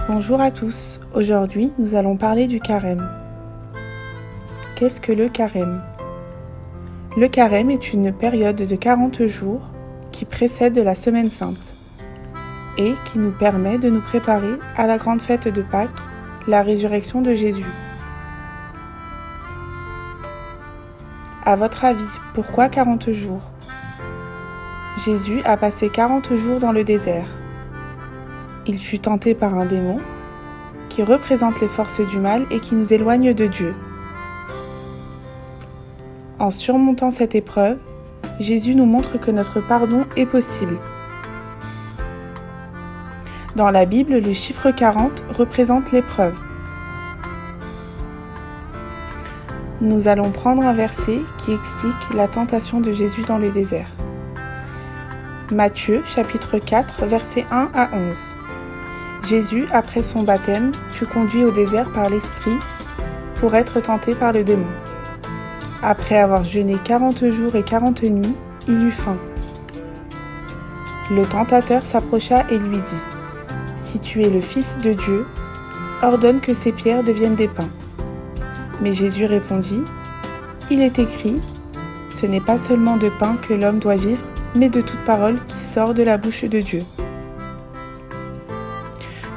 Bonjour à tous, aujourd'hui nous allons parler du carême. Qu'est-ce que le carême? Le carême est une période de 40 jours qui précède la Semaine Sainte et qui nous permet de nous préparer à la grande fête de Pâques, la résurrection de Jésus. À votre avis, pourquoi 40 jours? Jésus a passé 40 jours dans le désert. Il fut tenté par un démon qui représente les forces du mal et qui nous éloigne de Dieu. En surmontant cette épreuve, Jésus nous montre que notre pardon est possible. Dans la Bible, le chiffre 40 représente l'épreuve. Nous allons prendre un verset qui explique la tentation de Jésus dans le désert. Matthieu, chapitre 4, versets 1 à 11. Jésus, après son baptême, fut conduit au désert par l'Esprit pour être tenté par le démon. Après avoir jeûné 40 jours et 40 nuits, il eut faim. Le tentateur s'approcha et lui dit : « Si tu es le Fils de Dieu, ordonne que ces pierres deviennent des pains. » Mais Jésus répondit : « Il est écrit, ce n'est pas seulement de pain que l'homme doit vivre, mais de toute parole qui sort de la bouche de Dieu. »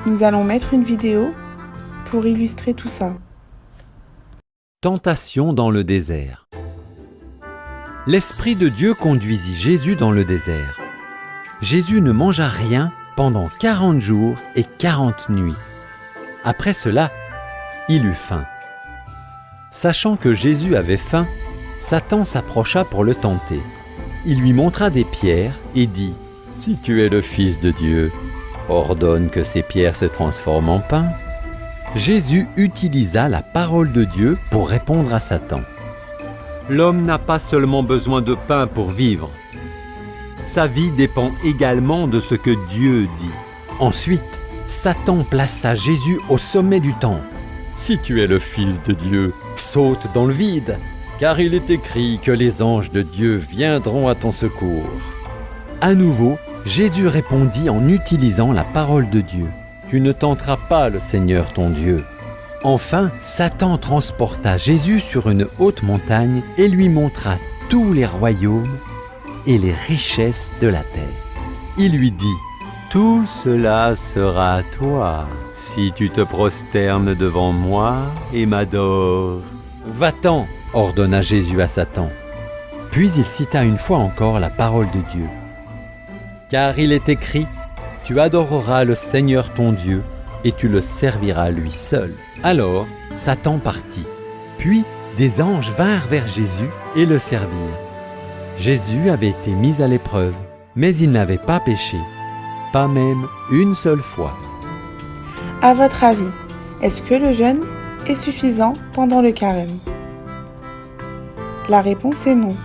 Nous allons mettre une vidéo pour illustrer tout ça. Tentation dans le désert. L'Esprit de Dieu conduisit Jésus dans le désert. Jésus ne mangea rien pendant 40 jours et 40 nuits. Après cela, il eut faim. Sachant que Jésus avait faim, Satan s'approcha pour le tenter. Il lui montra des pierres et dit : « Si tu es le Fils de Dieu, ordonne que ces pierres se transforment en pain. » Jésus utilisa la parole de Dieu pour répondre à Satan. L'homme n'a pas seulement besoin de pain pour vivre. Sa vie dépend également de ce que Dieu dit. Ensuite, Satan plaça Jésus au sommet du temple. « Si tu es le Fils de Dieu, saute dans le vide, car il est écrit que les anges de Dieu viendront à ton secours. » À nouveau, Jésus répondit en utilisant la parole de Dieu. « Tu ne tenteras pas le Seigneur ton Dieu. » Enfin, Satan transporta Jésus sur une haute montagne et lui montra tous les royaumes et les richesses de la terre. Il lui dit : « Tout cela sera à toi, si tu te prosternes devant moi et m'adores. » « Va-t'en » ordonna Jésus à Satan. Puis il cita une fois encore la parole de Dieu. « Car il est écrit, tu adoreras le Seigneur ton Dieu, et tu le serviras lui seul. » Alors Satan partit. Puis des anges vinrent vers Jésus et le servirent. Jésus avait été mis à l'épreuve, mais il n'avait pas péché, pas même une seule fois. À votre avis, est-ce que le jeûne est suffisant pendant le carême? La réponse est non.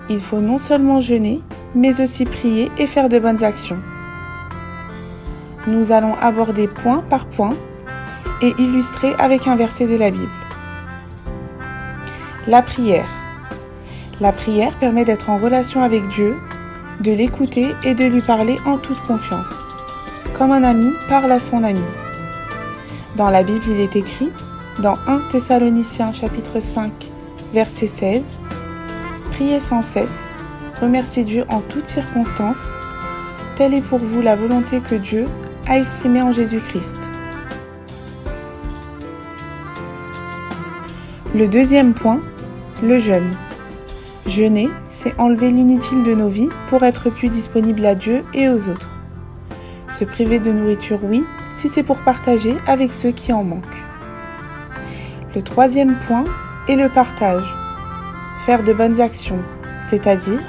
Il faut non seulement jeûner, mais aussi prier et faire de bonnes actions. Nous allons aborder point par point et illustrer avec un verset de la Bible. La prière. La prière permet d'être en relation avec Dieu, de l'écouter et de lui parler en toute confiance, comme un ami parle à son ami. Dans la Bible, il est écrit, dans 1 Thessaloniciens chapitre 5, verset 16, « Priez sans cesse, remerciez Dieu en toutes circonstances, telle est pour vous la volonté que Dieu a exprimée en Jésus-Christ. » Le deuxième point, le jeûne. Jeûner, c'est enlever l'inutile de nos vies pour être plus disponible à Dieu et aux autres. Se priver de nourriture, oui, si c'est pour partager avec ceux qui en manquent. Le troisième point est le partage. Faire de bonnes actions, c'est-à-dire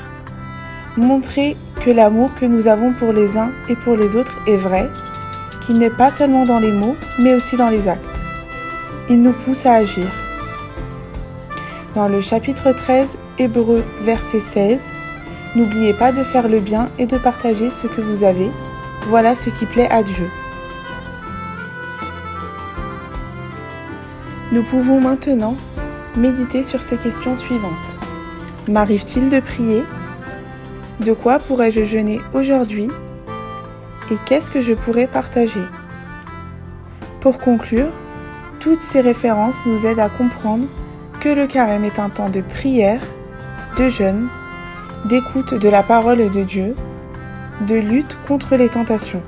montrer que l'amour que nous avons pour les uns et pour les autres est vrai, qu'il n'est pas seulement dans les mots, mais aussi dans les actes. Il nous pousse à agir. Dans le chapitre 13, Hébreux, verset 16, « N'oubliez pas de faire le bien et de partager ce que vous avez. Voilà ce qui plaît à Dieu. » Nous pouvons maintenant méditer sur ces questions suivantes. M'arrive-t-il de prier? De quoi pourrais-je jeûner aujourd'hui? Et qu'est-ce que je pourrais partager? Pour conclure, toutes ces références nous aident à comprendre que le carême est un temps de prière, de jeûne, d'écoute de la parole de Dieu, de lutte contre les tentations.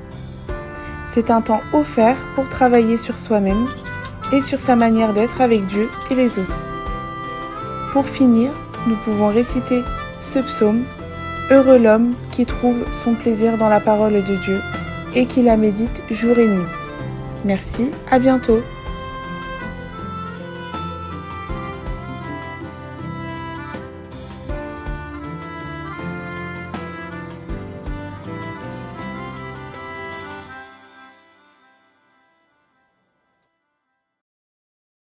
C'est un temps offert pour travailler sur soi-même et sur sa manière d'être avec Dieu et les autres. Pour finir, nous pouvons réciter ce psaume « Heureux l'homme qui trouve son plaisir dans la parole de Dieu et qui la médite jour et nuit ». Merci, à bientôt.